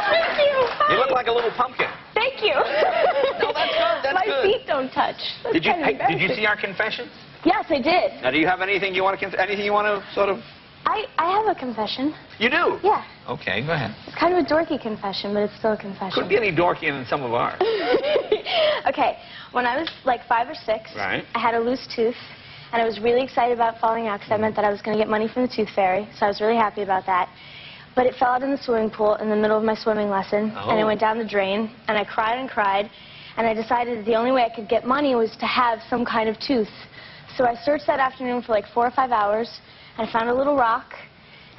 Thank you. You look like a little pumpkin. Thank you. No, that's good. That's My good. feet don't touch. That's Did you embarrassing. see our confessions? Yes, I did. Now, do you have anything you want to sort of? I have a confession. You do? Yeah. Okay, go ahead. It's kind of a dorky confession, but it's still a confession. Couldn't be any dorkier than some of ours. Okay, when I was like 5 or 6, Right. I had a loose tooth, and I was really excited about falling out because that meant that I was going to get money from the tooth fairy, so I was really happy about that. But it fell out in the swimming pool in the middle of my swimming lesson, and it went down the drain, and I cried and cried, and I decided that the only way I could get money was to have some kind of tooth. So I searched that afternoon for like 4 or 5 hours, and I found a little rock,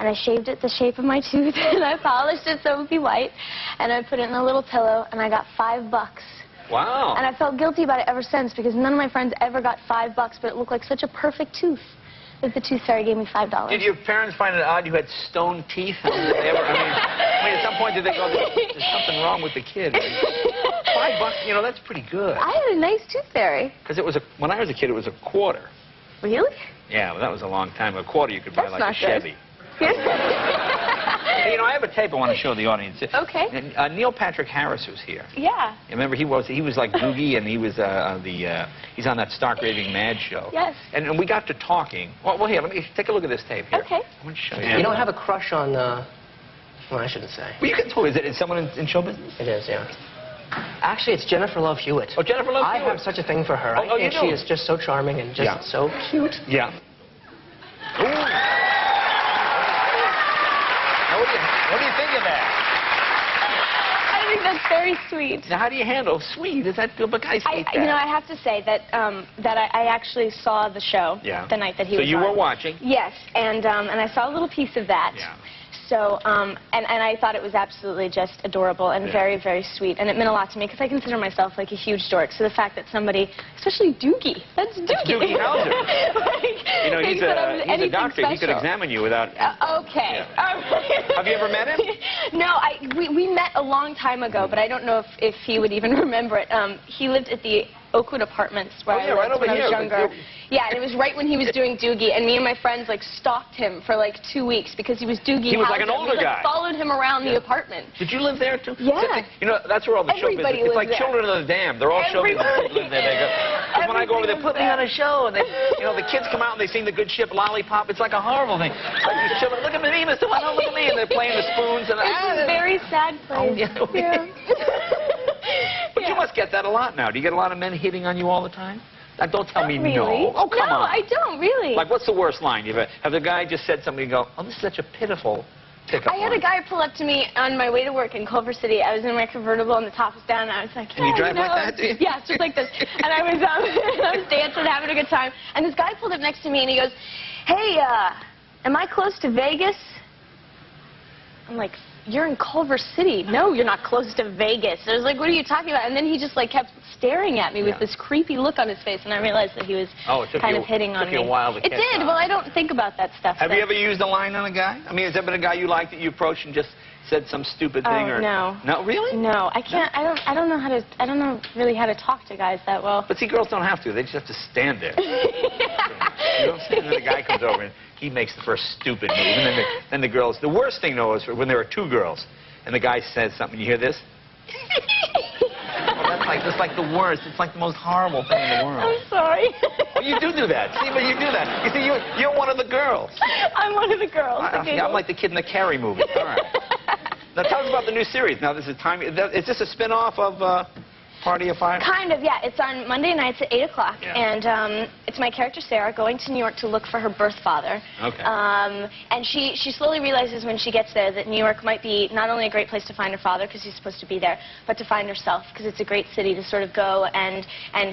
and I shaved it the shape of my tooth, and I polished it so it would be white, and I put it in a little pillow, and I got $5. Wow. And I felt guilty about it ever since, because none of my friends ever got $5, but it looked like such a perfect tooth that the tooth fairy gave me $5. Did your parents find it odd you had stone teeth? Did they ever, I mean, at some point did they go, there's something wrong with the kid? $5, you know, that's pretty good. I had a nice tooth fairy. Because it was when I was a kid, it was a quarter. Really? Yeah, well, that was a long time. A quarter you could buy That's like not a Chevy. Hey, you know, I have a tape I want to show the audience. Okay. Neil Patrick Harris was here. Yeah. Remember, he was like Doogie, and he was he's on that Stark Raving Mad show. Yes. And we got to talking. Well, here, let me take a look at this tape here. Okay. I want to show you. You don't have a crush on, well, I shouldn't say. Well, you can tell. Is it someone in show business? It is, yeah. Actually, it's Jennifer Love Hewitt. Oh, Jennifer Love Hewitt. I have such a thing for her. Oh, I think you she do? is just so charming and just so cute. Yeah. Ooh. Now, what do you think of that? I think that's very sweet. Now, how do you handle sweet? Is that good? But guys hate that. You know, I have to say that I actually saw the show the night that he was on. So you were watching? Yes, and I saw a little piece of that. Yeah. So, and I thought it was absolutely just adorable and very, very sweet. And it meant a lot to me because I consider myself like a huge dork. So the fact that somebody, especially Doogie, that's Doogie. Doogie Howser. Like, you know, he's a doctor. Special. He could examine you without... Okay. Yeah. Have you ever met him? No, we met a long time ago, but I don't know if he would even remember it. He lived at the Oakwood Apartments where I lived when I was younger. Yeah, and it was right when he was doing Doogie, and me and my friends like stalked him for like 2 weeks because he was Doogie. He was like an older guy. Followed him around the apartment. Did you live there too? Yeah. You know, that's where all the show business. It's like Children of the Dam. They're all show business people live there. They go. Because when I go over there, put me on a show, and they, you know, the kids come out and they sing the Good Ship Lollipop. It's like a horrible thing. It's like these children, look at me, Mr. One, look at me, and they're playing the spoons and. It's a very sad place. Oh, yeah. But you must get that a lot now. Do you get a lot of men hitting on you all the time? Don't tell me really? no. Oh, come on. No, I don't, really. Like, what's the worst line? Have the guy just said something and go, oh, this is such a pitiful pickup I had a guy pull up to me on my way to work in Culver City. I was in my convertible and the top was down, and I was like, And you drive like that, do you? Yeah, just like this. And I was dancing, having a good time. And this guy pulled up next to me, and he goes, hey, am I close to Vegas? I'm like, you're in Culver City. No, you're not close to Vegas. I was like, what are you talking about? And then he just like kept staring at me with this creepy look on his face, and I realized that he was kind of hitting on me. It took you a while to catch on. It did. Well, I don't think about that stuff. Have you ever used a line on a guy? I mean, has there been a guy you liked that you approached and just said some stupid thing? Or No. No, really? No, I can't. No? I don't know really how to talk to guys that well. But see, girls don't have to. They just have to stand there. You know, and then the guy comes over and he makes the first stupid move, and then the girls. The worst thing, though, is when there are two girls, and the guy says something. You hear this? That's like the worst. It's like the most horrible thing in the world. I'm sorry. Well, you do that. See, but you do that. You see, you're one of the girls. I'm one of the girls. I'm like the kid in the Carrie movie. All right. Now tell us about the new series. Now this is time. Is this a spin-off of Party of Five? Kind of, yeah. It's on Monday nights at 8 o'clock, and it's my character Sarah going to New York to look for her birth father. Okay. And she slowly realizes when she gets there that New York might be not only a great place to find her father because he's supposed to be there, but to find herself because it's a great city to sort of go and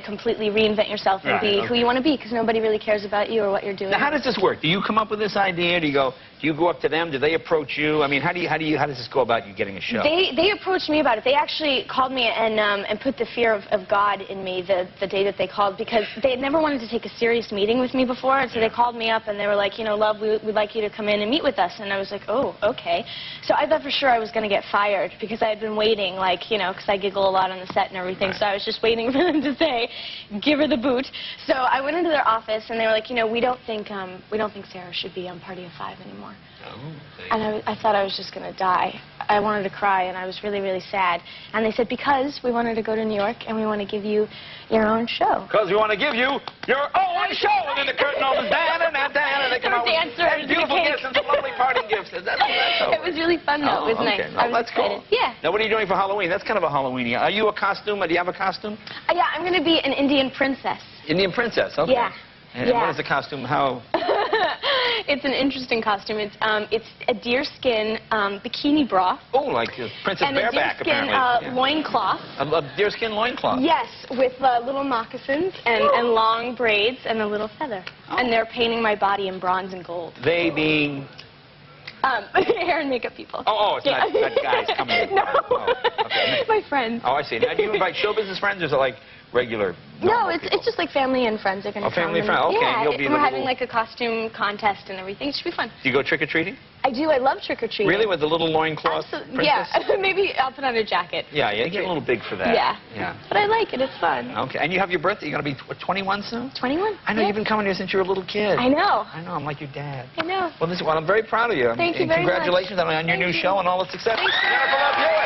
completely reinvent yourself and be who you want to be because nobody really cares about you or what you're doing. Now, how does this work? Do you come up with this idea? Do you go up to them? Do they approach you? I mean, how does this go about you getting a show? They approached me about it. They actually called me and put a fear of God in me the day that they called, because they had never wanted to take a serious meeting with me before, and so they called me up and they were like, you know, Love, we'd like you to come in and meet with us. And I was like, oh, okay. So I thought for sure I was going to get fired, because I had been waiting, like, you know, because I giggle a lot on the set and everything, so I was just waiting for them to say, give her the boot. So I went into their office and they were like, you know, we don't think Sarah should be on Party of Five anymore. Oh, and I thought I was just going to die. I wanted to cry, and I was really, really sad. And they said, because we wanted to go to New York, and we want to give you your own show. Because we want to give you your own show. And then the curtain opens, and they come out with beautiful gifts and some lovely parting gifts. It was really fun, though. It was nice. No, that's cool. Yeah. Now, what are you doing for Halloween? That's kind of a Halloweeny. Are you a costume? Do you have a costume? Yeah, I'm going to be an Indian princess. Indian princess, okay. Yeah. And what is the costume? How? It's an interesting costume. It's a deerskin bikini bra. Oh, like Princess Bareback, apparently. And a deerskin loincloth. A deerskin loincloth? Yes, with little moccasins and long braids and a little feather. Oh. And they're painting my body in bronze and gold. They being? Hair and makeup people. Oh, it's not guys coming in. No. Oh, okay. My friends. Oh, I see. Now, do you invite show business friends, or is it like regular? No, it's just like family and friends are going to come. Family and friends. Okay. Yeah, and we're having like a costume contest and everything. It should be fun. Do you go trick-or-treating? I do. I love trick-or-treating. Really? With the little loincloth princess? Yeah. Maybe I'll put on a jacket. Yeah, you get a little big for that. Yeah. But I like it. It's fun. Okay. And you have your birthday. You're going to be 21 soon? 21. I know. You've been coming here since you were a little kid. I know. I know. I'm like your dad. I know. Well, listen, I'm very proud of you. Thank you very much. Congratulations on your new show and all the success. Jennifer Love Hewitt.